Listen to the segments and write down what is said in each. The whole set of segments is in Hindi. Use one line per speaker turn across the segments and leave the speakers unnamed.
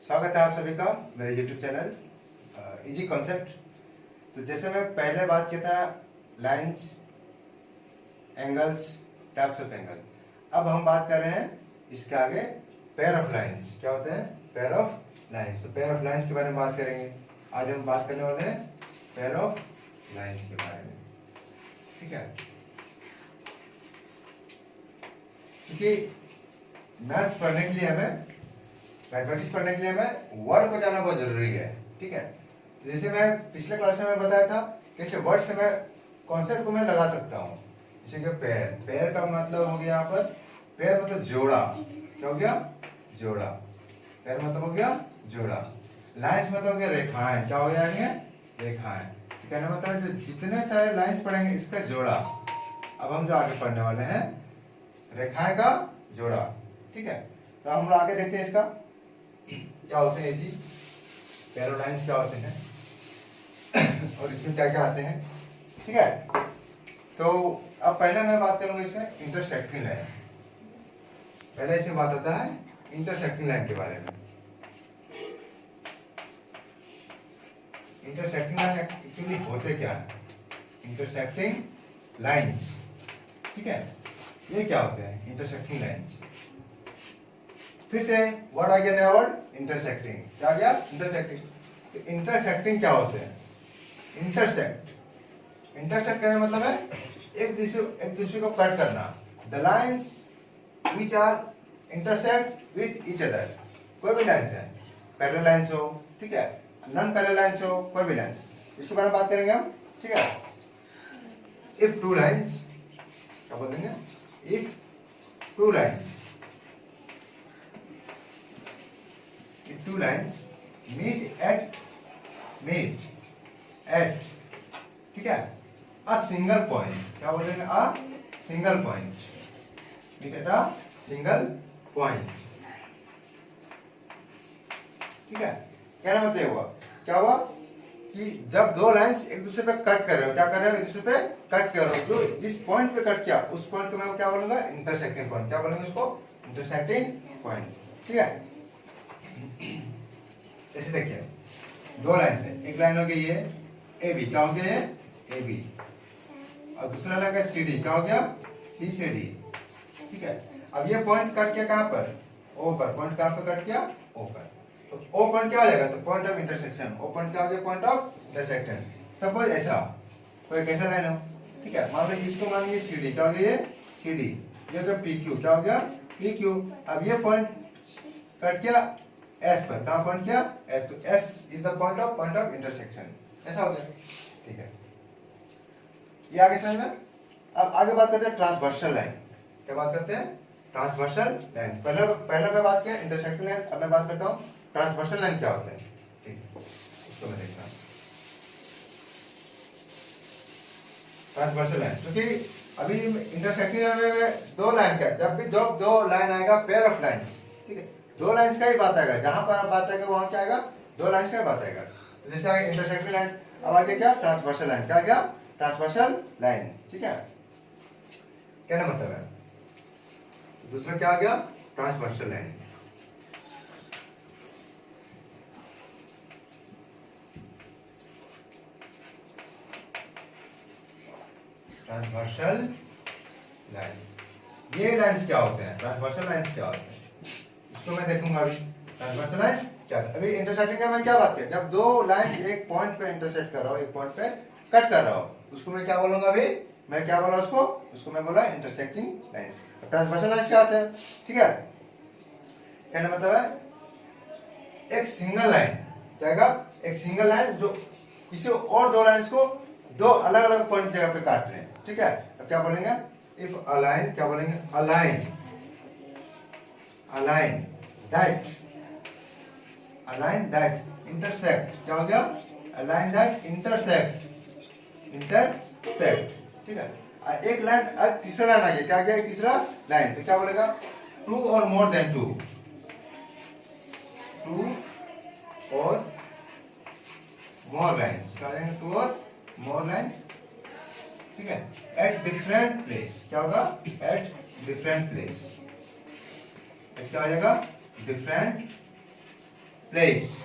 स्वागत है आप सभी का मेरे YouTube चैनल इजी कॉन्सेप्ट। तो जैसे मैं पहले बात किया था lines, angles, types of angle, अब हम बात कर रहे हैं इसके आगे पेयर ऑफ लाइंस। क्या होते हैं? Pair of lines. तो पेयर ऑफ लाइंस के बारे में बात करेंगे। आज हम बात करने वाले हैं पेयर ऑफ लाइंस के बारे में, ठीक है? क्योंकि मैथ्स पढ़ने के लिए हमें, मैथमेटिक्स पढ़ने के लिए हमें वर्ड को जानना बहुत जरूरी है, ठीक है? जैसे मैं पिछले क्लास में बताया था कैसे वर्ड से मैं कॉन्सेप्ट को मैं लगा सकता हूँ। जैसे कि पेयर, पेयर का मतलब हो गया यहाँ पर, पेयर मतलब जोड़ा। क्या हो गया? जोड़ा। पेयर मतलब हो गया जोड़ा। लाइंस मतलब हो गया रेखाएं। क्या हो गया? रेखाएं। तो कहने मतलब है जो जितने सारे लाइंस पढ़ेंगे इसका जोड़ा। अब हम जो आगे पढ़ने वाले हैं रेखाएं का जोड़ा, ठीक है? तो हम लोग आगे देखते हैं इसका क्या होते हैं जी, पेयर ऑफ लाइंस क्या होते हैं और इसमें क्या क्या आते हैं, ठीक है? तो अब पहले मैं बात करूंगा इसमें इंटरसेक्टिंग लाइन। पहले इसमें बात आता है इंटरसेक्टिंग लाइन के बारे में। इंटरसेक्टिंग लाइन एक्चुअली होते क्या है? इंटरसेक्टिंग लाइंस, ठीक है? ये क्या होते हैं इंटरसेक्टिंग लाइंस? फिर से वर्ड आ गया, नया वर्ड इंटरसेक्टिंग। क्या आ गया? इंटरसेक्टिंग। इंटरसेक्टिंग क्या होते हैं? इंटरसेक्ट, इंटरसेक्ट करने मतलब है एक दूसरे को कट करना। The lines which are intersect with each other. कोई भी लाइंस है, पैरेलल लाइंस हो, ठीक है, नॉन पैरेलल लाइंस हो, कोई भी लाइंस, इसके बारे में बात करेंगे हम, ठीक है? इफ टू लाइंस, क्या बोल देंगे? If two lines, if two lines meet at, ठीक है, a single point, क्या बोल देंगे? a single point, meet at a single point, ठीक है? कहना मतलब हुआ, क्या हुआ कि जब दो लाइंस एक दूसरे पे कट कर रहे हो, क्या कर रहे हो? एक दूसरे पे कट कर रहे हो, जो जिस पॉइंट पे कट किया उस पॉइंट को मैं क्या बोलूंगा? Intersecting point. क्या बोलेंगे उसको? इंटरसेक्टिंग पॉइंट, ठीक है? ऐसे देखिए दो लाइन है, एक लाइन हो गई ये ए बी, क्या हो गया? ये ए बी, और दूसरा लगा सी डी, क्या हो गया? सी से डी, ठीक है? अब ये पॉइंट कट किया कहां पर? ओ पर। पॉइंट कहां पर कट किया? ओ पर। तो ओ पॉइंट क्या हो जाएगा? तो point of intersection. O point क्या हो गया? Point of intersection. सपोज ऐसा कोई कैसा लाइन हो, ठीक है, मान लो इसको मान लीजिए सी डी, क्या हो गया? ये सी डी, ये हो पी क्यू, क्या हो गया? P Q. अब ये पॉइंट कट किया एस पर, कहां पॉइंट किया? एस। तो S is the point of intersection. ऐसा होता है, ठीक है? ये आगे समझ में। अब आगे बात करते हैं ट्रांसवर्सल लाइन। क्या बात करते हैं? Transversal line. पहले मैं बात किया इंटरसेक्टिंग लाइन, अब मैं बात करता हूं ट्रांसवर्सल लाइन क्या होता है, ठीक है? इसको मैं देखता हूं ट्रांसवर्सल लाइन, क्योंकि अभी इंटरसेक्टिंग लाइन में दो लाइन का, जब भी दो लाइन आएगा पेयर ऑफ लाइंस, ठीक है, दो लाइंस का ही बात आएगा। जहां पर आप बात आएगा वहां क्या आएगा? दो लाइंस का ही बात आएगा। तो जैसे आगे इंटरसेक्टिंग लाइन, अब आगे क्या? Transversal line. क्या क्या? ट्रांसवर्सल लाइन, ठीक है? कहना मतलब है दूसरा क्या आ गया? Transversal line. ट्रांसवर्सल लाइंस, ये लाइंस क्या होते हैं? ट्रांसवर्सल लाइंस क्या होते हैं इसको मैं देखूंगा अभी। ट्रांसवर्सल लाइन क्या था? अभी इंटरसेक्टिंग का मैं क्या बात किया? जब दो लाइन एक पॉइंट पे इंटरसेक्ट कर रहा हूं, एक पॉइंट पे कट कर रहा हूं, उसको मैं क्या बोलूंगा? अभी मैं क्या बोला उसको मैं बोला इंटरसेक्टिंग लाइंस। ट्रांसवर्सल लाइंस क्या होते हैं, ठीक है? कहने मतलब है एक सिंगल लाइन, क्या? एक सिंगल लाइन जो किसी और दो लाइंस को दो अलग अलग पॉइंट जगह पे काट ले, ठीक है? अब क्या बोलेंगे? इफ अ लाइन, क्या बोलेंगे? अलाइन दैट इंटरसेक्ट, क्या हो गया? अलाइन दैट इंटरसेक्ट, ठीक है? एक लाइन, तीसरा लाइन आ गया, क्या गया? तीसरा लाइन, तो क्या बोलेगा? टू और more than two, more lines, क्या हो टू और मोर लाइन्स, ठीक है? एट डिफरेंट प्लेस, क्या होगा? एट डिफरेंट प्लेस, क्या हो जाएगा? डिफरेंट प्लेस,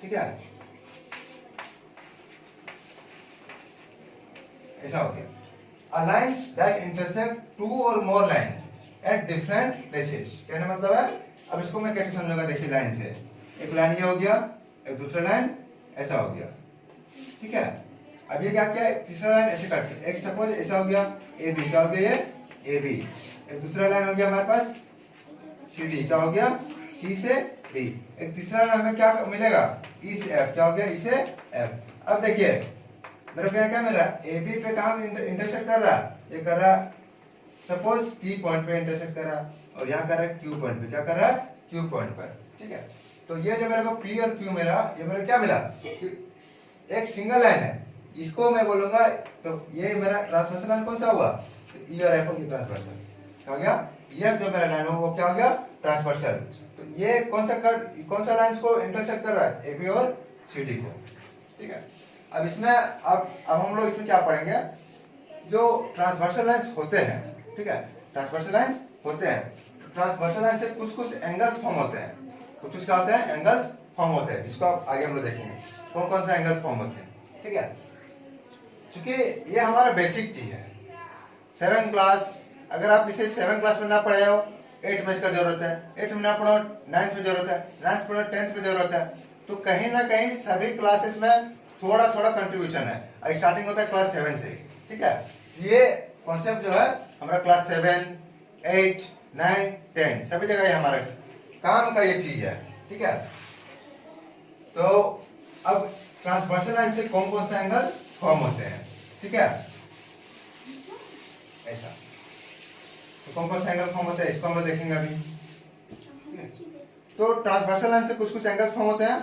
ठीक है, ऐसा हो गया। A lines that intersect two or more line at different places, कहने मतलब है, अब इसको मैं कैसे समझूंगा, देखिए लाइन से, एक लाइन ये हो गया, एक दूसरा लाइन ऐसा हो गया, ठीक है। अब ये क्या किया, तीसरा लाइन ऐसे काट, एक सपोज ऐसा हो गया ए बी, क्या हो गया ये ए बी, एक दूसरा लाइन हो गया हमारे पास सी डी, क्या हो गया सी से डी, एक तीसरा लाइन हमें क्या मिलेगा ई से एफ, क्या हो गया ई से एफ। अब देखिए मेरे को क्या मिल रहा है, ए बी पे कहाँ इंटरसेक्ट कर रहा है, ये कर रहा सपोज पी पॉइंट पे इंटरसेक्ट कर रहा, और यहाँ कर रहा है क्यू पॉइंट पे, क्या कर रहा है क्यू पॉइंट पर, ठीक है। तो ये जो मेरे को पी और क्यू मिला, ये मेरे को क्या मिला, एक सिंगल लाइन है, इसको मैं बोलूंगा, तो ये मेरा ट्रांसवर्सल लाइन कौन सा हुआ, तो ई और एफ की ट्रांसवर्सल, क्या हो गया, ये जो मेरा लाइन है वो क्या हो गया ट्रांसवर्सल। तो ये कौन सा लाइन को इंटरसेक्ट कर रहा है, ए बी और सी डी को, ठीक है। अब इसमें अब हम लोग इसमें क्या पढ़ेंगे, जो ट्रांसवर्सल लाइंस होते हैं, ठीक है, ट्रांसवर्सल लाइंस होते हैं, ट्रांसवर्सल लाइन से कुछ कुछ एंगल्स फॉर्म होते हैं, कुछ क्या होते हैं एंगल्स फॉर्म होते हैं, जिसको आप आगे हम लोग देखेंगे कौन कौन सा एंगल्स फॉर्म होते हैं, ठीक है। क्योंकि ये हमारा बेसिक चीज है, 7 क्लास, अगर आप इसे 7 क्लास में ना पढ़े हो 8 में इसका जरूरत है, 8 में ना पढ़ो 9th में जरूरत है, 9th पढ़ो 10th में जरूरत है, तो कहीं ना कहीं सभी क्लासेस में थोड़ा थोड़ा कंट्रीब्यूशन है, स्टार्टिंग होता है क्लास 7 से, ठीक है। ये कॉन्सेप्ट जो है हमारा क्लास 7, 8, 9, 10 सभी जगह ये हमारा काम का ये चीज है, ठीक है। तो अब ट्रांसवर्सल लाइन से कौन कौन सा एंगल फॉर्म होते हैं, ठीक है, ऐसा, तो कौन कौन सा एंगल फॉर्म होते हैं इसको हम लोग देखेंगे अभी। तो ट्रांसवर्सल लाइन से कुछ कुछ एंगल्स फॉर्म होते हैं,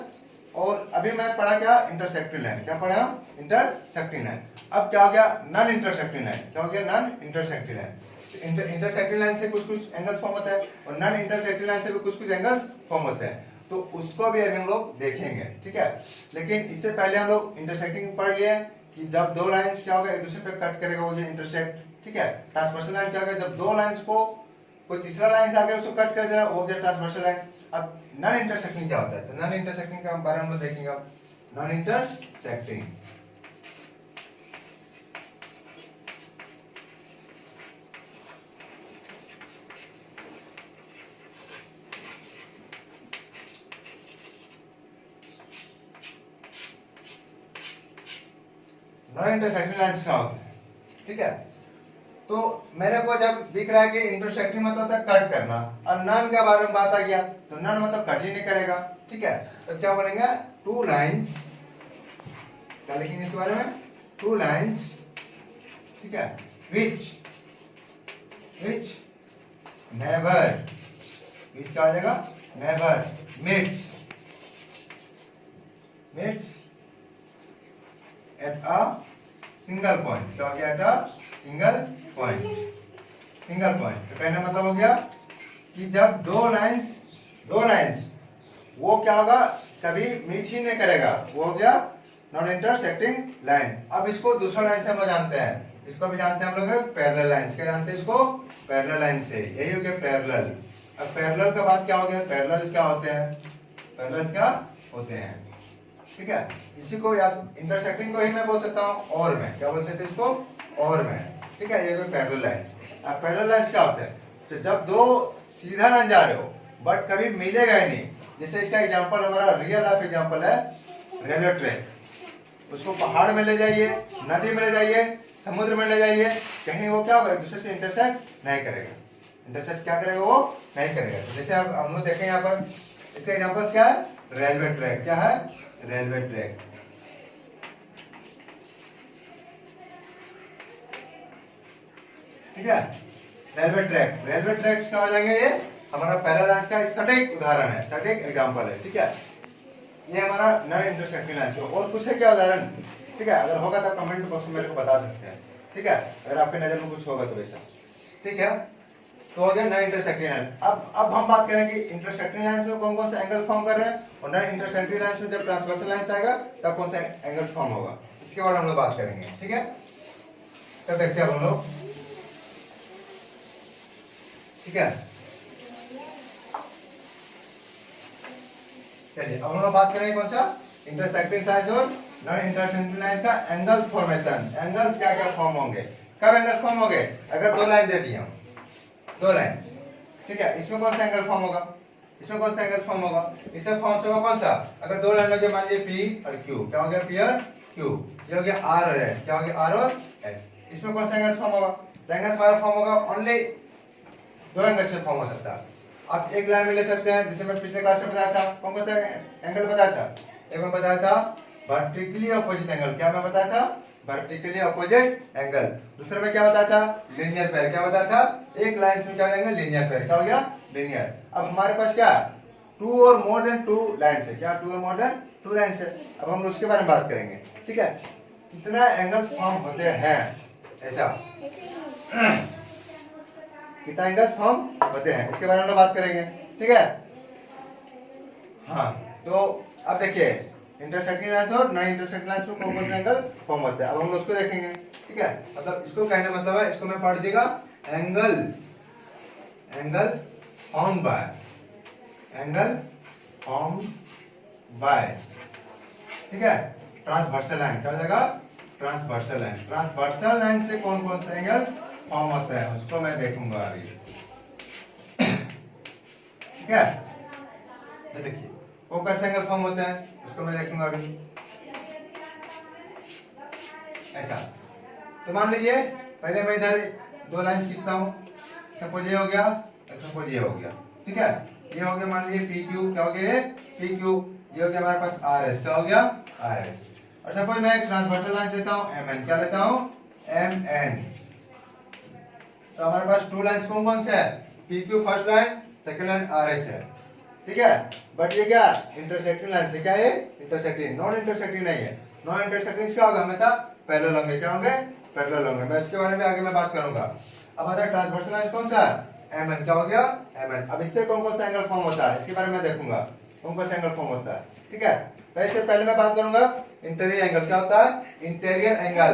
और अभी मैं पढ़ा क्या इंटरसेक्टिंग लाइन, क्या पढ़ा इंटरसेक्टिंग लाइन। अब क्या हो गया नॉन इंटरसेक्टिंग लाइन, क्या हो गया non intersecting line. Intersecting line से कुछ कुछ एंगल्स फॉर्म होते हैं, और नॉन इंटरसेक्टिंग लाइन से भी कुछ कुछ एंगल्स फॉर्म होते हैं, तो उसको भी अभी हम लोग देखेंगे, ठीक है। लेकिन इससे पहले हम लोग इंटरसेक्टिंग पढ़ लिए कि जब दो लाइंस क्या होगा एक दूसरे पे कट करेगा वो जो इंटरसेक्ट, ठीक है। ट्रांसवर्सल लाइन क्या होगा, जब दो लाइंस को कोई तीसरा लाइन आगे उसको कट कर देना वो गया ट्रांसवर्सल लाइन। अब नॉन इंटरसेक्टिंग क्या होता है, तो नॉन इंटरसेक्टिंग का बारे में हम लोग देखेंगे। अब non intersecting non intersecting lines क्या होता है, ठीक है। तो मेरे को जब दिख रहा है कि इंटरसेक्टिंग मतलब होता है कट करना, और नॉन के बारे में बात आ गया तो नॉन मतलब कट ही नहीं करेगा, ठीक है। तो क्या बोलेंगे टू लाइंस, क्या लिखेंगे इसके बारे में, टू लाइंस, ठीक है, विच नेवर, विच क्या हो जाएगा never meets at a single point, क्या हो गया एट अ सिंगल पॉइंट। तो कहने मतलब हो गया कि जब दो लाइंस वो क्या होगा कभी मीट ही नहीं करेगा, वो हो गया नॉन इंटरसेक्टिंग लाइन। अब इसको दूसरा लाइन से हम लोग जानते हैं, इसको भी जानते हैं हम लोग पैरेलल लाइन, क्या जानते हैं इसको पैरेलल लाइन से, यही हो गया पैरेलल। अब पैरेलल का बात क्या हो गया, पैरेलल क्या होते हैं, ठीक है। इसी को याद इंटरसेक्टिंग को ही मैं बोल सकता हूँ और में, क्या बोल सकते हैं इसको और में, ठीक है। ये कोई पैरेलल लाइन। अब पैरेलल लाइन क्या होता है, तो जब दो सीधा लाइन जा रहे हो बट कभी मिलेगा ही नहीं, जैसे इसका एग्जांपल हमारा रियल लाइफ एग्जांपल है रेलवे ट्रैक, उसको पहाड़ में ले जाइए, नदी में ले जाइए, समुद्र में ले जाइए, कहीं वो क्या होगा एक दूसरे से इंटरसेक्ट नहीं करेगा, इंटरसेक्ट क्या करेगा वो नहीं करेगा। तो जैसे अब हम लोग देखें यहाँ पर इसका एग्जांपल्स क्या है, रेलवे ट्रैक, क्या है रेलवे ट्रैक, ठीक है। रेलवे ट्रैक क्या हो जाएंगे, ये हमारा पैरेलल लाइंस का सटीक उदाहरण है, सटीक एग्जांपल है, ठीक है। ये हमारा नॉन इंटरसेक्टिंग लाइंस का। और कुछ है क्या उदाहरण, ठीक है, अगर होगा तो कमेंट बॉक्स में मेरे को बता सकते हैं, ठीक है, अगर आपके नजर में कुछ होगा तो वैसा, ठीक है। तो हो गया नॉन इंटरसेक्टिंग लाइन। अब हम बात करें कि इंटरसेक्टिंग लाइंस में कौन कौन से एंगल फॉर्म कर रहे हैं, और नॉन इंटरसेक्टिंग लाइंस में जब ट्रांसवर्सल लाइंस आएगा तब कौन सा एंगल फॉर्म होगा, इसके बारे में हम लोग बात करेंगे, ठीक है। तब देखते हैं हम लोग, ठीक है। चलिए अब हम लोग बात करेंगे कौन सा, इंटरसेक्टिंग साइड्स और नॉन इंटरसेक्टिंग लाइन का एंगल्स फॉर्मेशन। एंगल्स क्या क्या फॉर्म होंगे, कब एंगल्स फॉर्म होंगे, अगर दो लाइन दे दी हम, दो लाइन, ठीक है, इसमें कौन सा एंगल फॉर्म होगा, इसमें कौन सा एंगल फॉर्म होगा, इसमें फॉर्म होगा कौन सा, अगर दो लाइन लगे मान लीजिए P और Q, क्या हो गया P और Q, ये हो गया R और S, क्या हो गया R और S, इसमें कौन सा एंगल फॉर्म होगा, एंगल्स हमारा फॉर्म होगा ओनली दो एंगल से फॉर्म हो सकता है। आप एक लाइन में ले सकते हैं, जिसे मैं पिछले क्लास में बताया था, कौन कौन सा एंगल बताया था, एक मैं बताया था वर्टिकली अपोजिट एंगल, क्या मैं बताया था, वर्टिकली अपोजिट एंगल, दूसरे में क्या बताया था, लीनियर पेयर, क्या बताया था, एक लाइन में क्या हो जाएगा लीनियर पेयर, क्या हो गया लीनियर। अब हमारे पास क्या, टू और मोर देन टू लाइन्स है, क्या टू और मोर देन टू लाइन्स है, अब हम उसके बारे में बात करेंगे, ठीक है, कितना एंगल्स फॉर्म होते हैं, ऐसा कितना एंगल्स फॉर्म होते हैं, इसके बारे में बात करेंगे, ठीक है। हाँ तो अब देखिए इंटरसेक्टिंग लाइंस और नॉन इंटरसेक्टिंग लाइंस में कौन कौन से एंगल फॉर्म होते हैं, अब हम लोग उसको देखेंगे, ठीक है। मतलब इसको कहने मतलब है, इसको मैं पढ़ देगा angle, angle form by, angle form by, ठीक है, ट्रांसवर्सल लाइन, क्या हो जाएगा ट्रांसवर्सल लाइन, ट्रांसवर्सल लाइन से कौन कौन से एंगल फॉर्म होता है उसको मैं देखूंगा अभी, ठीक है। ये देखिए वो कैसे एंगल फॉर्म होते हैं उसको मैं देखूंगा अभी, ऐसा। तो मान लीजिए पहले मैं इधर दो लाइंस खींचता हूं, सपोज ये हो गया, सपोज ये हो गया, ठीक है, ये हो गया मान लीजिए पी क्यू, क्या हो गया ये पी क्यू, ये हो गया हमारे पास आर एस, क्या हो गया आर एस, और सपोज मैं एक ट्रांसवर्सल लाइन लेता हूं एम एन, क्या लेता हूं एम एन, तो हमारे पास टू लाइंस कौन कौन से है, P Q first line, second line R S है, ठीक है, बट ये क्या इंटरसेक्टिंग लाइन से, क्या है इंटरसेक्टिंग, नॉन इंटरसेक्टिंग नहीं है, नॉन इंटरसेक्टिंग क्या होगा हमेशा पैरेलल होंगे, क्या होंगे पैरेलल होंगे, मैं इसके बारे में आगे मैं बात करूंगा। अब आता है ट्रांसवर्सल लाइन कौन सा है एम एन, क्या हो गया एम एन, अब इससे कौन कौन सा एंगल फॉर्म होता है इसके बारे में देखूंगा, कौन कौन सा एंगल फॉर्म होता है, ठीक है। वैसे पहले मैं बात करूंगा इंटीरियर एंगल, क्या होता है इंटीरियर एंगल,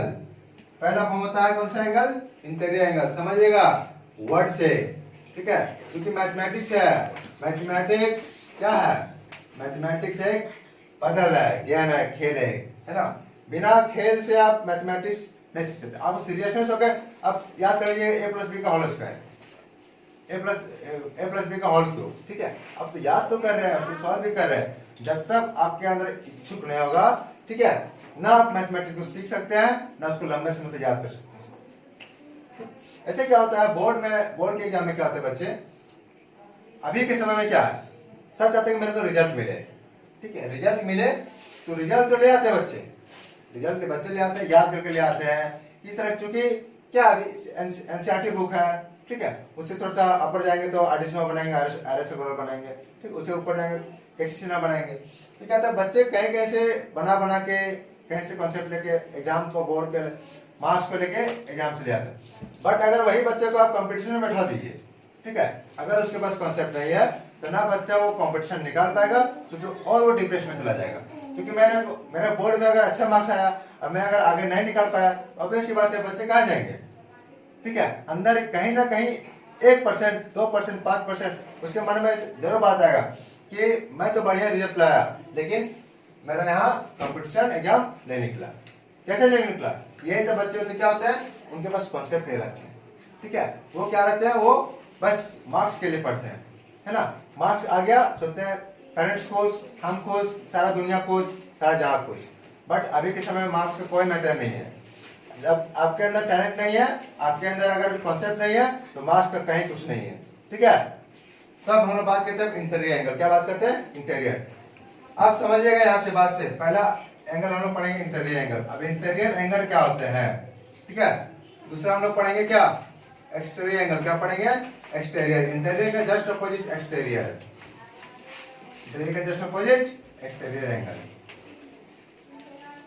पहला फॉर्म होता है कौन सा एंगल इंटीरियर एंगल, समझिएगा वर्ड से, ठीक है, क्योंकि मैथमेटिक्स है, मैथमेटिक्स क्या है, मैथमेटिक्स एक पजल है, गेम है, खेल है ना, बिना खेल से आप मैथमेटिक्स नहीं सीख सकते, आप सीरियसनेस हो गए, अब याद करिए ए प्लस बी का होल स्क्वायर, ए प्लस बी का होल क्यूब, ठीक है, अब तो याद तो कर रहे हैं, उसको सॉल्व भी कर रहे हैं, जब तक आपके अंदर इच्छुक नहीं होगा, ठीक है, ना आप मैथमेटिक्स को सीख सकते हैं ना उसको लंबे समय तक याद कर सकते हैं। ऐसे क्या होता है बोर्ड में, बोर्ड के एग्जाम में क्या होता है बच्चे, अभी के समय में क्या है, सब चाहते हैं कि मेरे को रिजल्ट मिले, ठीक है, रिजल्ट मिले तो रिजल्ट तो ले आते हैं बच्चे, रिजल्ट के बच्चे ले आते हैं, याद करके ले आते हैं, इस तरह, चूंकि क्या अभी एनसीईआरटी बुक है, ठीक है, उससे थोड़ा सा अपर जाएंगे तो एडिशनल बनाएंगे, आरएस बनाएंगे, ठीक, उससे ऊपर जाएंगे कैसे बनाएंगे, तो क्या था बच्चे कहीं कहीं से बना के कहीं से कॉन्सेप्ट लेके एग्जाम को, बोर्ड के मार्क्स को लेके एग्जाम से ले आते हैं, बट अगर वही बच्चे को आप कंपटीशन में बैठा दीजिए, ठीक है, अगर उसके पास कॉन्सेप्ट नहीं है तो ना बच्चा वो कंपटीशन निकाल पाएगा, तो और वो डिप्रेशन में चला जाएगा, क्योंकि मेरा बोर्ड में अगर अच्छा मार्क्स आया और मैं अगर आगे नहीं निकाल पाया, ऑब्वियस सी बात है बच्चे कहाँ जाएंगे, ठीक है, अंदर कहीं ना कहीं 1%, 2%, 5% उसके मन में जरूर बात आएगा कि मैं तो बढ़िया रिजल्ट लाया लेकिन मेरा यहाँ कंपटीशन एग्जाम नहीं निकला, कैसे नहीं निकला, यही सब बच्चे होते क्या होते हैं, उनके पास कॉन्सेप्ट नहीं रहते हैं, ठीक है, वो क्या रहते हैं, वो बस मार्क्स के लिए पढ़ते हैं, है ना, मार्क्स आ गया सोचते हैं पेरेंट्स खुश, हम खुश, सारा दुनिया खुश, सारा जहां खुश, बट अभी के समय में मार्क्स का कोई मैटर नहीं है, जब आपके अंदर टैलेंट नहीं है, आपके अंदर अगर कॉन्सेप्ट नहीं है तो मार्क्स का कहीं कुछ नहीं है, ठीक है। तो अब हम लोग बात करते हैं इंटीरियर एंगल, क्या बात करते हैं इंटीरियर, आप समझिएगा यहाँ से बात से, पहला एंगल हम लोग पढ़ेंगे इंटीरियर एंगल, अब इंटीरियर एंगल क्या होते हैं, ठीक है, दूसरा हम लोग पढ़ेंगे क्या एक्सटीरियर एंगल, क्या पढ़ेंगे एक्सटीरियर, इंटीरियर का जस्ट अपोजिट एक्सटीरियर, इंटीरियर का जस्ट अपोजिट एक्सटीरियर एंगल,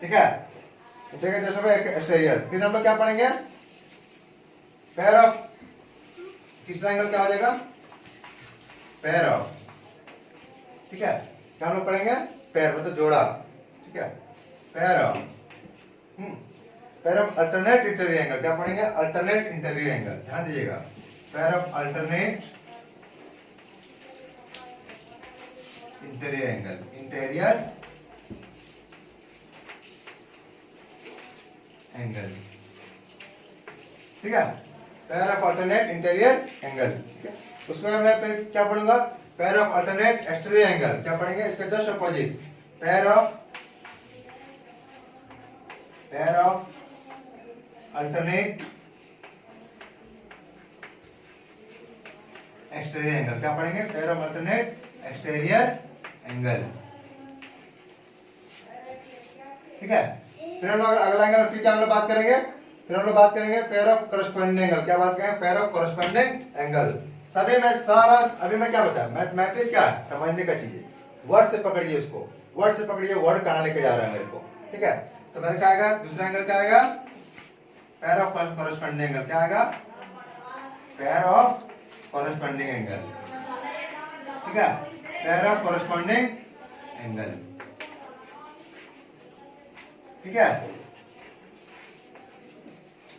ठीक है, इंटीरियर का जस्ट अपोजिट एक्सटीरियर, फिर हम लोग क्या पढ़ेंगे पेयर ऑफ, तीसरा एंगल क्या हो जाएगा पेयर ऑफ, ठीक है, क्या हम लोग पढ़ेंगे पेयर मतलब जोड़ा, ठीक है, pair of, pair of alternate interior angle, क्या पढ़ेंगे अल्टरनेट इंटीरियर एंगल, ध्यान दीजिएगा, pair of alternate interior angle, interior angle, ठीक है। Pair of alternate interior angle, ठीक है। उसमें मैं फिर क्या पढ़ूंगा, pair of alternate exterior angle, क्या पढ़ेंगे इसका just opposite, pair of alternate exterior angle, क्या पढ़ेंगे, pair of alternate exterior angle, ठीक है। फिर हम लोग अगला एंगल फिर क्या हम लोग बात करेंगे, फिर हम लोग बात करेंगे पेयर ऑफ करस्पॉन्डिंग एंगल, क्या बात करेंगे, पेयर ऑफ करस्पॉन्डिंग एंगल। सभी में सारा अभी मैं क्या बताया, मैथमेटिक्स क्या है, समझने का चीज है, वर्ड से पकड़िए उसको, वर्ड से पकड़िए, वर्ड कहाँ लेके जा रहा है मेरे को, ठीक है। तो मेरे क्या आएगा, दूसरा एंगल क्या आएगा, पेयर ऑफ करस्पॉन्डिंग एंगल, क्या आएगा, पेयर ऑफ करस्पॉन्डिंग एंगल, ठीक है, पेयर ऑफ करस्पॉन्डिंग एंगल, ठीक है।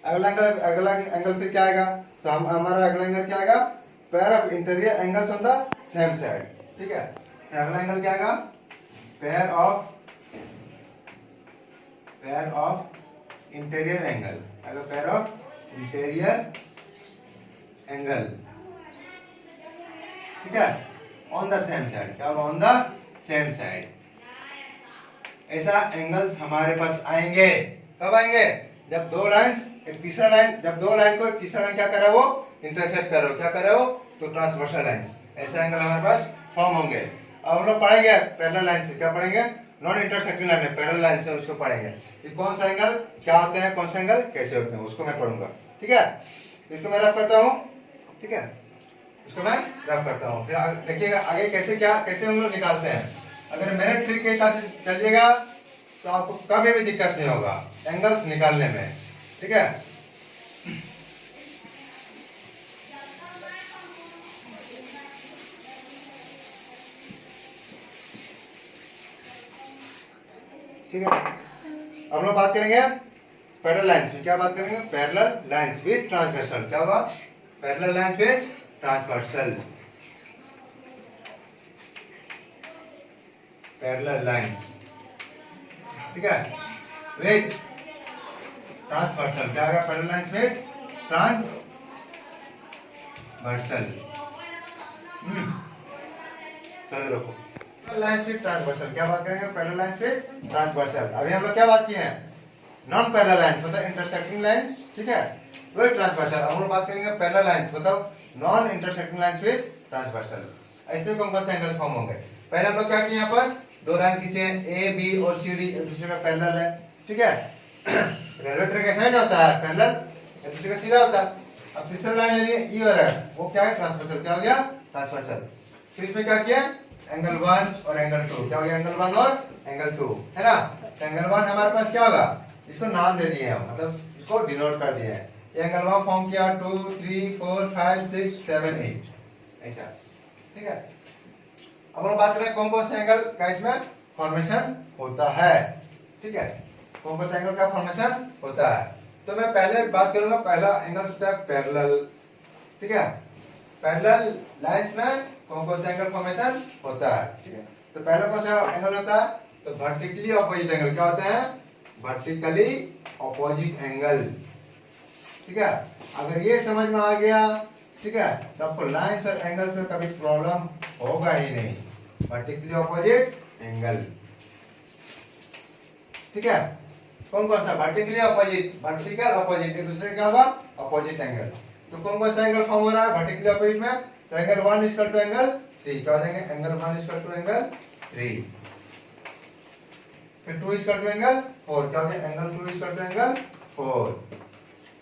अगला एंगल फिर क्या आएगा, तो हम हमारा अगला एंगल क्या आएगा, pair of interior angles on the same side, ठीक है। फिर अगला एंगल क्या आएगा, पेयर ऑफ इंटीरियर एंगल, अगर पेयर ऑफ इंटीरियर एंगल, ठीक है, ऑन द सेम साइड, क्या होगा, ऑन द सेम साइड। ऐसा एंगल्स हमारे पास आएंगे, कब आएंगे, जब दो लाइंस एक तीसरा लाइन, जब दो लाइन को एक तीसरा लाइन क्या कर रहा है, वो इंटरसेक्ट कर रहा हो, क्या कर रहे हो, तो ट्रांसवर्सल लाइंस, ऐसा एंगल हमारे पास फॉर्म होंगे। अब हम लोग पढ़ेंगे पैरेलल लाइन से, क्या पढ़ेंगे, नॉन इंटरसेक्टिंग लाइन है, पैरेलल लाइन से उसको पढ़ेंगे, ये कौन सा एंगल क्या होते हैं, कौन सा एंगल कैसे होते हैं, उसको मैं पढ़ूंगा, ठीक है। इसको मैं रफ करता हूँ, ठीक है, इसको मैं रफ करता हूँ, फिर देखिएगा आगे कैसे क्या कैसे हम लोग निकालते हैं। अगर मेरे ट्रिक के हिसाब से चलिएगा तो आपको कभी भी दिक्कत नहीं होगा एंगल्स निकालने में, ठीक है। ठीक है, अब लोग बात करेंगे पैरेलल लाइंस की, क्या बात करेंगे, पैरेलल लाइंस विद ट्रांसवर्सल, क्या होगा, parallel lines with transversal, parallel lines, ठीक है, विद ट्रांसवर्सल, क्या होगा, पैरेलल लाइंस विद ट्रांसवर्सल, चलो रुको, लाइंस विद ट्रांसवर्सल, क्या बात करेंगे, पैरेलल लाइंस विद ट्रांसवर्सल। अभी हम लोग क्या बात किए हैं, नॉन पैरेलल लाइंस मतलब इंटरसेक्टिंग लाइंस, ठीक है, विद ट्रांसवर्सल। हम लोग बात करेंगे पैरेलल लाइंस मतलब non intersecting lines with transversal. ऐसे कौन कौन से एंगल फॉर्म होंगे, पहले हम लोग क्या किए, यहाँ पर दो लाइन खींचे, ए बी और सी डी एक दूसरे का पैरेलल है, ठीक है। रेलवे ट्रैक ऐसा ही ना होता है, पैरेलल एक दूसरे का सीधा होता है। अब तीसरा लाइन ले लिए ई और एफ, वो क्या है, ट्रांसवर्सल, क्या हो गया, ट्रांसवर्सल। फिर इसमें क्या किया, एंगल 1 और एंगल 2, क्या हो गया, एंगल 1 और एंगल 2, है ना। एंगल 1 हमारे पास क्या होगा, इसको नाम दे दिए हम, मतलब इसको डिनोट कर दिए हैं, ये एंगल 1 फॉर्म किया 2 3 4 5 6 7 8 ऐसा, ठीक है। अब हम बात करें कौन कौन से एंगल का इसमें फॉर्मेशन होता है, ठीक है, कौन कौन से एंगल का फॉर्मेशन होता है। तो मैं पहले बात करूंगा, पहला एंगल होता है पैरेलल, ठीक है, पैरेलल लाइंस में कौन कौन सा एंगल फॉर्मेशन होता है, ठीक है। तो पहला कौन सा एंगल होता है, तो वर्टिकली ऑपोजिट एंगल, क्या होता है, वर्टिकली ऑपोजिट एंगल, ठीक है। अगर ये समझ में आ गया, ठीक है, तो आपको लाइंस और एंगल्स में कभी प्रॉब्लम होगा ही नहीं, वर्टिकली ऑपोजिट एंगल, ठीक है। कौन कौन सा, वर्टिकली ऑपोजिट, वर्टिकल ऑपोजिट, एक दूसरे क्या होगा, ऑपोजिट एंगल। तो कौन कौन सा एंगल फॉर्म हो रहा है वर्टिकली ऑपोजिट में, तो एंगल 1 इक्वल टू एंगल 3, क्या हो जाएंगे, एंगल 1 इक्वल टू एंगल 3, फिर 2 इक्वल टू एंगल 4, क्या हो गया, एंगल 2 इक्वल टू एंगल 4,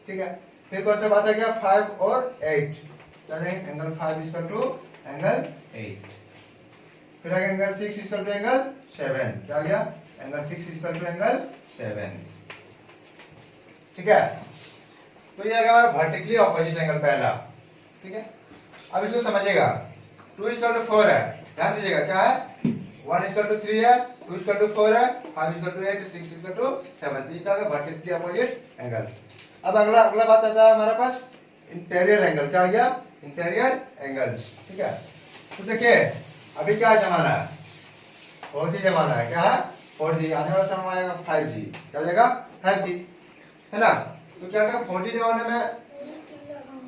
ठीक है। फिर कौन सा बात आ गया, 5 और 8, क्या हो जाएंगे, एंगल 5 इक्वल टू एंगल 8, फिर आ गया एंगल 6 इक्वल टू एंगल 7, क्या हो गया, एंगल 6 इक्वल टू एंगल 7, ठीक है। तो ये आ गया हमारा वर्टिकली ऑपोजिट एंगल पहला, ठीक है। अब इसको समझिएगा, 2 इक्वल टू 4 है, ध्यान दीजिएगा, क्या है, 1 इक्वल टू 3 है, 2 इक्वल टू 4 है, 5 इक्वल टू 8, 6 इक्वल टू 7, तो ये क्या है, वर्टिकली ऑपोजिट एंगल। अब अगला बात आता है हमारे पास इंटीरियर एंगल, क्या आ गया, इंटीरियर एंगल्स, ठीक है। तो देखिए अभी क्या जमाना है, 4G जमाना है, क्या है 4G, आने वाला समय आएगा 5G, क्या हो जाएगा 5G, है ना। तो क्या क्या 4G जमाने में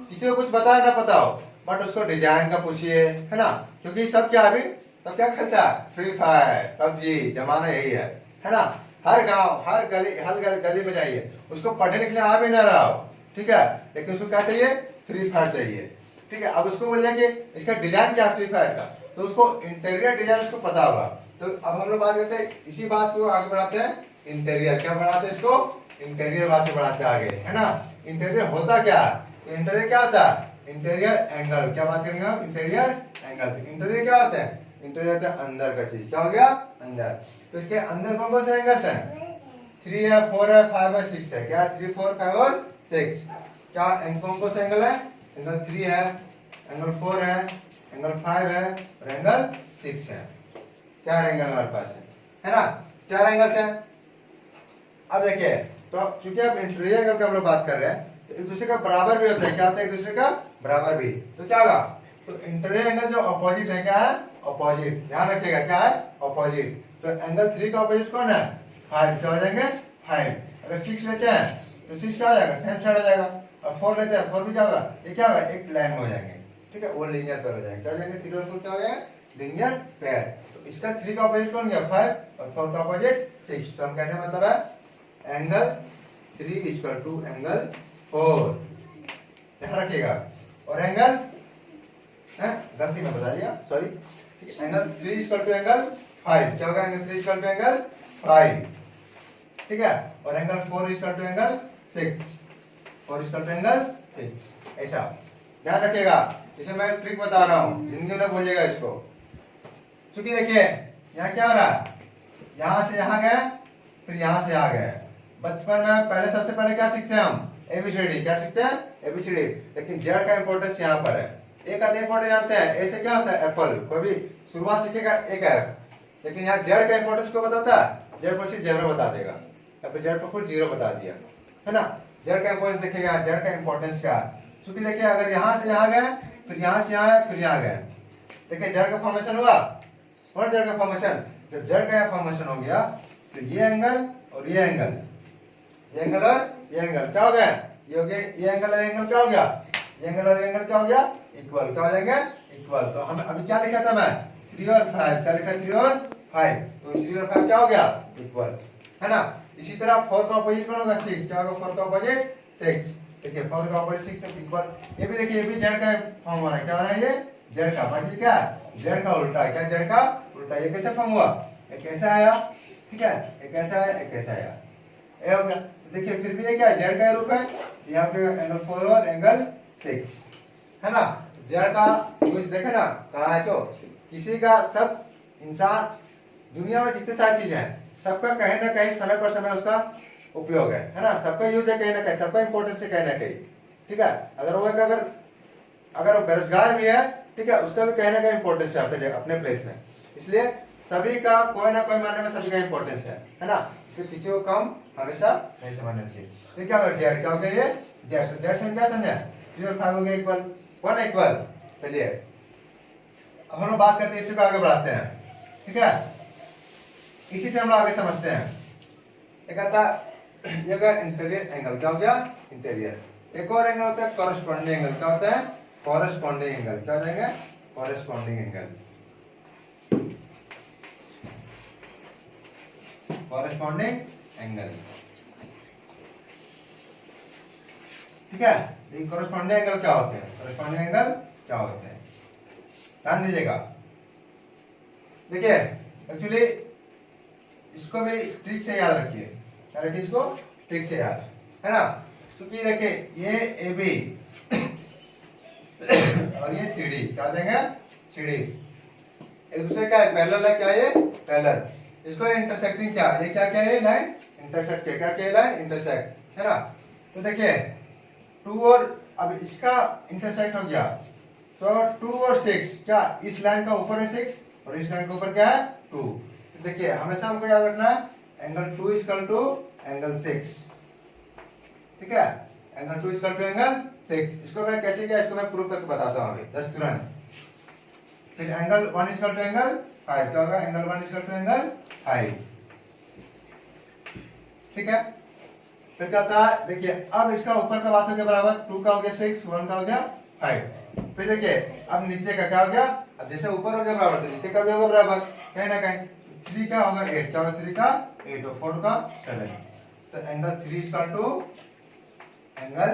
किसी को कुछ पता है ना पता हो, बट उसको डिजाइन का पूछिए, है ना, क्योंकि सब क्या अभी सब क्या खेलता है, फ्री फायर पबजी, जमाना यही है ना। हर गांव हर गली में जाइए, उसको पढ़ने लिखने आ भी ना रहा हो, ठीक है, लेकिन उसको क्या चाहिए, फ्री फायर चाहिए, ठीक है। अब उसको बोलिए कि इसका डिजाइन क्या फ्री फायर का, तो उसको इंटीरियर डिजाइन उसको पता होगा। तो अब हम लोग बात करते हैं इसी बात को आगे बढ़ाते हैं, इंटीरियर क्या बढ़ाते हैं इसको, इंटीरियर बात को बढ़ाते हैं आगे, है ना। इंटीरियर होता क्या है, तो इंटीरियर क्या होता है, इंटीरियर एंगल, क्या बात करेंगे हम, इंटीरियर एंगल। इंटीरियर क्या होता है, इंटीरियर होता है अंदर का चीज, क्या हो गया अंदर। तो इसके अंदर कौन कौन से एंगल्स हैं, 3 है 4 है 5 है 6 है, क्या 3 4 5 और 6, क्या कौन कौन से एंगल है, एंगल 3 है, एंगल 4 है, एंगल 5 है और एंगल 6 है, 4 एंगल हमारे पास है ना, 4 एंगल्स हैं। अब देखिए, तो चूंकि अब इंटीरियर एंगल की हम लोग बात कर रहे हैं, तो एक दूसरे का बराबर भी होता है, क्या होता है एक दूसरे का बराबर भी, तो क्या होगा, तो इंटीरियर एंगल जो अपोजिट है, क्या है अपोजिट, ध्यान रखिएगा क्या है अपोजिट। तो एंगल 3 का अपोजिट कौन है 5, क्या हो जाएंगे 5। अगर 6 लेते हैं तो 6 क्या हो जाएगा, सेम साइड हो जाएगा, और 4 लेते हैं 4 भी क्या होगा, ये क्या होगा एक लाइन में हो जाएंगे, ठीक है, वो लीनियर पेयर हो जाएंगे, क्या हो जाएंगे 3 और 4 क्या हो गया लीनियर पेयर। तो इसका 3 का अपोजिट कौन गया 5 और 4 का अपोजिट 6। तो हम कहने का मतलब है एंगल 3 इक्वल टू एंगल 4, ध्यान रखिएगा। और एंगल गलती में बता दिया, sorry, angle 3 equal to angle 5, क्या होगा एंगल 3 इक्वल टू एंगल 5, ठीक है, और angle 4 equal to angle 6, 4 equal to angle 6, ऐसा ध्यान रखिएगा। इसे मैं ट्रिक बता रहा हूँ, जिंदगी में बोलिएगा इसको। चूंकि देखिए यहाँ क्या हो रहा है, यहाँ से यहाँ गए फिर यहाँ से यहाँ गए। बचपन में पहले सबसे पहले क्या सीखते हैं हम, एबीसीडी, क्या सीखते हैं एबीसीडी, लेकिन जेड का इंपॉर्टेंस यहाँ पर है। एक आधे इंपॉर्टेंस जानते हैं, ऐसे क्या होता है एप्पल, कोई भी शुरुआत सीखेगा एक एफ, लेकिन यहाँ जेड का इंपॉर्टेंस को बताता है, जेड पर सिर्फ जीरो बता देगा, या फिर जेड पर खुद जीरो बता दिया, है ना। जेड का इंपॉर्टेंस देखिएगा, जेड का इंपॉर्टेंस क्या है, चूंकि देखिए अगर यहाँ से यहाँ गए फिर यहाँ से यहाँ फिर यहाँ गए, देखिए जेड का फॉर्मेशन हुआ, और जेड का फॉर्मेशन, जब जेड का फॉर्मेशन हो गया तो ये एंगल और ये एंगल, ये एंगल और ये एंगल क्या हो गया, ये हो गया, ये एंगल और एंगल क्या हो गया, ये एंगल और एंगल क्या हो गया इक्वल, क्या हो जाएंगे इक्वल। तो हम अभी क्या लिखा था मैं 3 और 5, क्या लिखा 3 और 5, तो 3 और 5 क्या हो गया इक्वल, है ना। इसी तरह 4 का अपोजिट कौन होगा 6, क्या होगा 4 का अपोजिट 6, देखिए 4 का अपोजिट 6 इक्वल। ये भी देखिए, ये भी जेड का फॉर्म हो रहा है, क्या हो रहा है ये जेड का, बट ये क्या है जेड का उल्टा, क्या जेड का उल्टा। ये कैसे फॉर्म हुआ, एक कैसा आया, ठीक है, एक कैसा आया एक कैसा आया, ये हो गया। तो देखिए फिर भी ये क्या है जेड का रूप है, यहाँ पे एंगल 4 और एंगल 6, है ना। जेड का यूज देखे ना कहाँ है, जो किसी का सब इंसान दुनिया में जितने सारी चीजें हैं सबका कहीं ना कहीं समय पर समय उसका उपयोग है ना, सबका यूज है कहीं ना कहीं, सबका इंपॉर्टेंस है कहीं ना कहीं, ठीक है। अगर वो अगर वो बेरोजगार भी है, ठीक है, उसका भी कहीं ना कहीं इंपॉर्टेंस है अपने प्लेस में। इसलिए सभी का कोई ना कोई मायने में सभी का इंपॉर्टेंस है ना, इसके किसी को कम हमेशा नहीं समझना चाहिए। तो क्या होगा जेड, क्या हो गया ये जेड, तो जेड से हम क्या समझे 3 और 5 हो गया इक्वल, 1 इक्वल। चलिए अब हम लोग बात करते हैं, इसी को आगे बढ़ाते हैं, ठीक है, इसी से हम लोग आगे समझते हैं। एक आता ये का इंटीरियर एंगल, क्या हो गया इंटीरियर। एक और एंगल होता है कॉरेस्पॉन्डिंग एंगल, क्या होता है कॉरेस्पॉन्डिंग एंगल, क्या हो जाएंगे कॉरेस्पॉन्डिंग एंगल, कॉरेस्पॉन्डिंग एंगल, ठीक है। ये कॉरेस्पॉन्डिंग एंगल क्या होते हैं, कॉरेस्पॉन्डिंग एंगल क्या होते हैं, ध्यान दीजिएगा। देखिए एक्चुअली इसको भी ट्रिक से याद रखिए, क्या रखिए इसको ट्रिक से याद, है ना। क्योंकि देखिए ये ए बी और ये सी डी, क्या हो जाएंगे सी डी, एक दूसरे का पैरेलल है, क्या ये पैरेलल, इसको इंटरसेक्टिंग, क्या ये क्या क्या है लाइन इंटरसेक्ट के, क्या क्या लाइन इंटरसेक्ट, है ना। तो देखिए 2 और अब इसका इंटरसेक्ट हो गया, तो 2 और 6 क्या इस लाइन का ऊपर है 6 और इस लाइन के ऊपर क्या है 2। तो देखिए हमेशा हमको याद रखना है एंगल 2 इक्वल टू एंगल 6, ठीक है, एंगल 2 इक्वल टू एंगल 6। इसको मैं कैसे क्या, इसको मैं प्रूव करके बताता हूं अभी जस्ट तुरंत। फिर एंगल 1 इक्वल टू एंगल 5 क्या होगा, एंगल 1 इक्वल टू एंगल 5। ठीक है, फिर क्या होता है, देखिए अब इसका ऊपर का बात हो गया बराबर, 2 का हो गया 6, 1 का हो गया 5। फिर देखिए अब नीचे का क्या हो गया, अब जैसे ऊपर हो गया बराबर तो नीचे का भी होगा बराबर, कहीं ना कहीं 3 का होगा 8, क्या होगा 3 का 8 और 4 का 7। तो एंगल 3 इक्वल टू एंगल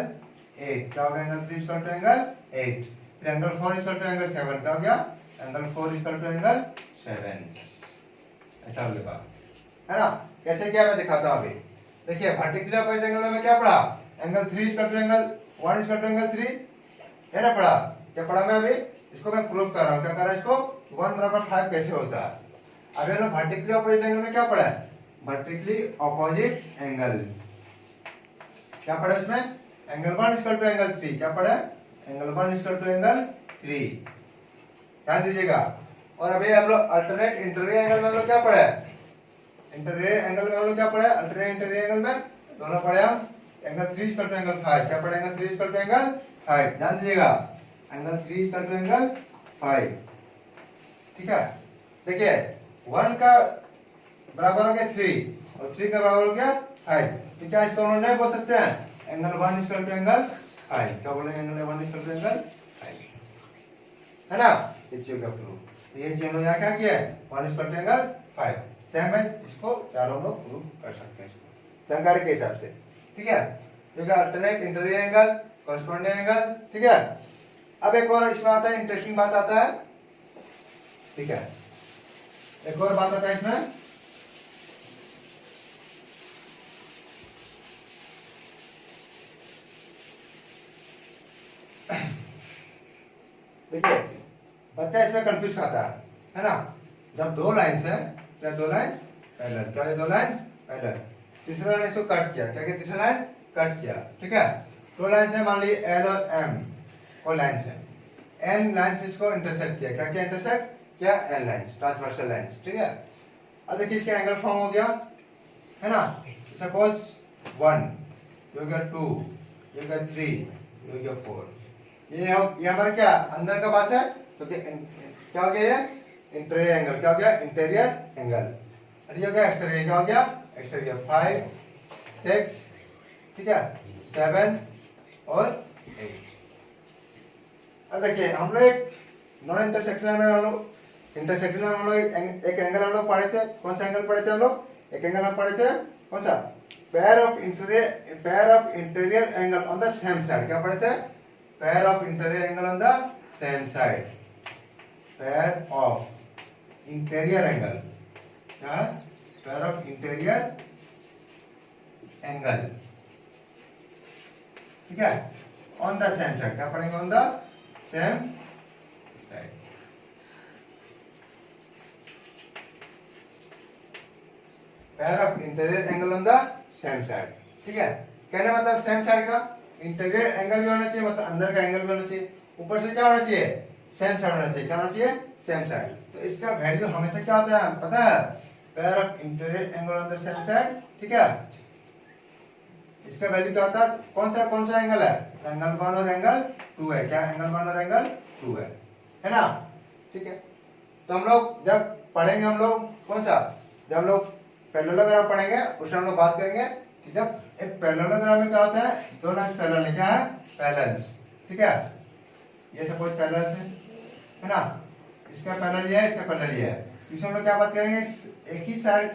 8, क्या होगा, एंगल 3 इक्वल टू एंगल 8। फिर एंगल 4 इक्वल टू एंगल 7, क्या हो गया, एंगल 4 इक्वल टू एंगल 7। ऐसा हो गया, है ना। कैसे किया मैं दिखाता हूं अभी। देखिए वर्टिकल अपोजिट एंगल में क्या पढ़ा, angle 3 equal to angle 1 equal to angle 3, है ना पढ़ा। क्या पढ़ा मैं अभी, इसको मैं प्रूव कर रहा हूं, क्या कर रहा है, इसको 1 बराबर 5 कैसे होता है। अभी हम लोग वर्टिकली अपोजिट एंगल में क्या पढ़ा है, वर्टिकली अपोजिट एंगल क्या पढ़ा इसमें, एंगल 1 इक्वल टू एंगल 3, क्या पढ़ा, एंगल 1 इक्वल टू एंगल 3, ध्यान दीजिएगा। और अभी हम लोग अल्टरनेट इंटीरियर एंगल में हम लोग क्या पढ़ा है, इंटीरियर एंगल में हम लोग क्या पढ़ा है, अल्टरनेट इंटीरियर एंगल में दोनों पढ़े हम, एंगल 3 इक्वल टू एंगल 5, क्या पढ़ा, एंगल 3 इक्वल टू एंगल 5, ध्यान दीजिएगा, एंगल 3 इक्वल टू एंगल 5। ठीक है, देखिए 1 का बराबर हो गया 3 और 3 का बराबर हो गया 5, तो क्या इसको हम लोग नहीं बोल सकते हैं, एंगल 1 इक्वल टू एंगल 5, क्या बोलेंगे, एंगल 1 इक्वल टू एंगल 5, है ना। ये चीज का प्रूफ, ये चीज हम लोग यहाँ क्या किया है, 1 इक्वल टू एंगल 5, सेम है, इसको चारों लोग प्रूव कर सकते हैं इसको जानकारी के हिसाब से। ठीक है, ठीक है, alternate interior angle, corresponding angle. ठीक है, अब एक और इसमें आता है, इंटरेस्टिंग बात आता है। ठीक है, एक और बात आता है इसमें, देखिए बच्चा इसमें कंफ्यूज खाता है ना। जब दो लाइंस है, क्या दो लाइंस पैरेलल, क्या दो लाइंस पैरेलल, तीसरा लाइन इसको कट किया, क्या किया, तीसरा लाइन कट किया। ठीक है, दो लाइंस है, मान लीजिए एल और एम को लाइंस है, एन लाइंस इसको इंटरसेक्ट किया, क्या किया, इंटरसेक्ट किया एन लाइंस, ट्रांसवर्सल लाइंस। ठीक है, अब देखिए इसका एंगल फॉर्म हो गया, है ना। सपोज 1, ये हो गया 2, ये हो गया 3, ये हो गया 4, ये हमारा क्या अंदर का बात है, तो क्या हो गया, ये इंटीरियर एंगल, क्या हो गया, इंटीरियर एंगल। और ये हो गया एक्सटीरियर, क्या हो गया, एक्सटीरियर। 5, 6, ठीक है, 7 और 8। अब देखिए हम लोग एक नॉन इंटरसेक्टिंग में हम लोग इंटरसेक्टिंग में हम लोग एक एंगल हम लोग पढ़े थे, कौन सा एंगल पढ़े थे हम लोग, एक एंगल हम पढ़े थे, कौन सा, pair of interior angle on the same side, क्या पढ़े थे, pair of interior angle on the same side, pair of interior angle, क्या है, pair of interior angle, ठीक है, on the same side, क्या पढ़ेंगे, on the same side, pair of interior angle on the same side। ठीक है, कहने मतलब सेम साइड का इंटीरियर एंगल भी होना चाहिए, मतलब अंदर का एंगल भी होना चाहिए, ऊपर से क्या होना चाहिए, सेम साइड होना चाहिए, क्या होना चाहिए, सेम साइड। तो इसका वैल्यू हमेशा क्या होता है पता है, pair of interior angle on the same side. ठीक है, इसका वैल्यू क्या होता है, कौन सा एंगल है, एंगल 1 और एंगल 2 है, क्या एंगल 1 और एंगल 2 है ना। ठीक है, तो हम लोग जब पढ़ेंगे हम लोग कौन सा, जब हम लोग पैरेललोग्राम पढ़ेंगे उस टाइम हम लोग बात करेंगे कि जब एक पैरेललोग्राम में क्या होता है, दो लाइंस पैरेलल है, क्या है, पैरेलल्स। ठीक है, ये सपोज पैरेलल्स है ना, इसका पैरेलल ये है, इसका पैरेलल ये है, इसमें हम लोग क्या बात करेंगे, एक ही साइड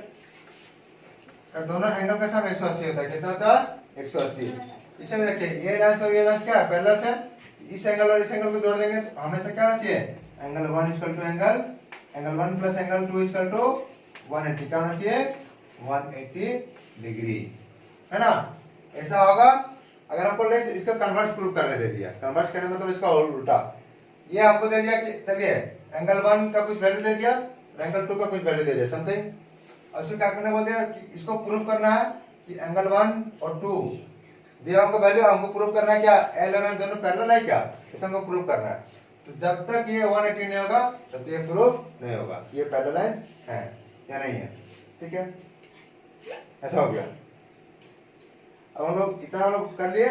का दोनों एंगल का सम 180 होता है, कितना होता है, 180। इसमें देखिए ये लाइंस और ये लाइंस क्या है, पैरेलल्स है, इस एंगल और इस एंगल को जोड़ देंगे तो हमेशा क्या होना चाहिए, angle 1 equal to angle 1 plus angle 2 equal to 180, क्या होना चाहिए, 180 डिग्री, है ना। ऐसा होगा अगर आपको इसका कन्वर्स प्रूव करने दे दिया, कन्वर्स करने मतलब इसका उल्टा, ये आपको दे दिया कि चलिए एंगल 1 का कुछ वैल्यू दे दिया, एंगल 2 का कुछ वैल्यू दे दिया समथिंग, अब इसको क्या करना बोल दिया कि इसको प्रूव करना है कि एंगल 1 और 2 दिया हमको वैल्यू, हमको प्रूव करना है क्या, एल और एम दोनों पैरेलल है क्या, इसे हमको प्रूव करना है। तो जब तक ये 180 नहीं होगा तब ये प्रूफ नहीं होगा, ये पैरेलल लाइंस है या नहीं है। ठीक है, ऐसा हो गया। अब हम लोग इतना हम लोग कर लिए।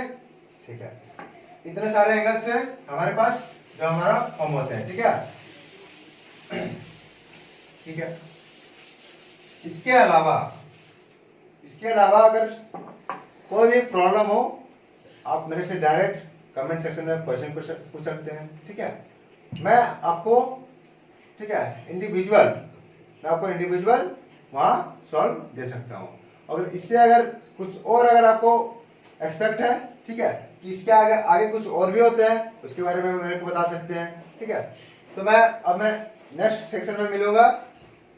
ठीक है, इतने सारे एंगल्स हैं हमारे पास जो हमारा फॉर्म होते हैं। ठीक है, ठीक है। इसके अलावा अगर कोई भी प्रॉब्लम हो आप मेरे से डायरेक्ट कमेंट सेक्शन में क्वेश्चन पूछ सकते हैं, ठीक है। मैं आपको, ठीक है, इंडिविजुअल वहां सॉल्व दे सकता हूँ। अगर इससे अगर कुछ और अगर आपको एक्सपेक्ट है, ठीक है, कि इसके आगे कुछ और भी होते हैं उसके बारे में मेरे को बता सकते हैं, ठीक है। तो मैं नेक्स्ट सेक्शन में मिलूंगा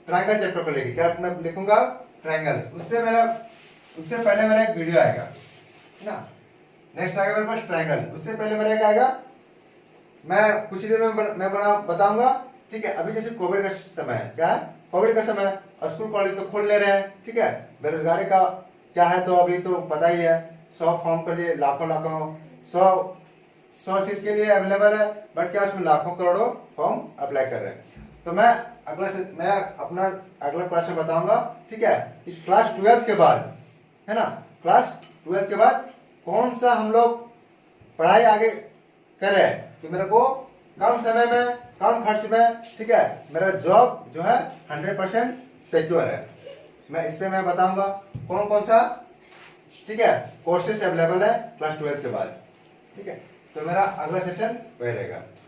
ट्रायंगल चैप्टर को लेके। क्या मैं लिखूंगा? ट्रायंगल। उससे पहले मेरा एक वीडियो आएगा, है ना। नेक्स्ट आएगा मेरे पास ट्रायंगल। उससे पहले मेरा एक आएगा, मैं कुछ ही देर में मैं बताऊंगा, ठीक है। अभी जैसे कोविड का समय है, क्या है? कोविड का समय, स्कूल कॉलेज तो खोल ले रहे हैं, ठीक है। बेरोजगारी का क्या है तो अभी तो पता ही है, 100 फॉर्म के लिए लाखों 100 सीट के लिए अवेलेबल है, बट क्या उसमें लाखों करोड़ों फॉर्म अप्लाई कर रहे हैं। तो मैं अपना अगला क्लास में बताऊंगा, ठीक है, कि क्लास 12 के बाद, है ना, क्लास 12 के बाद कौन सा हम लोग पढ़ाई आगे कर रहे हैं कि मेरे को कम समय में कम खर्च में, ठीक है, मेरा जॉब जो है 100% सिक्योर है। मैं इस पे मैं बताऊंगा कौन कौन सा, ठीक है, कोर्सेस अवेलेबल है क्लास 12 के बाद, ठीक है। तो मेरा अगला सेशन वही रहेगा।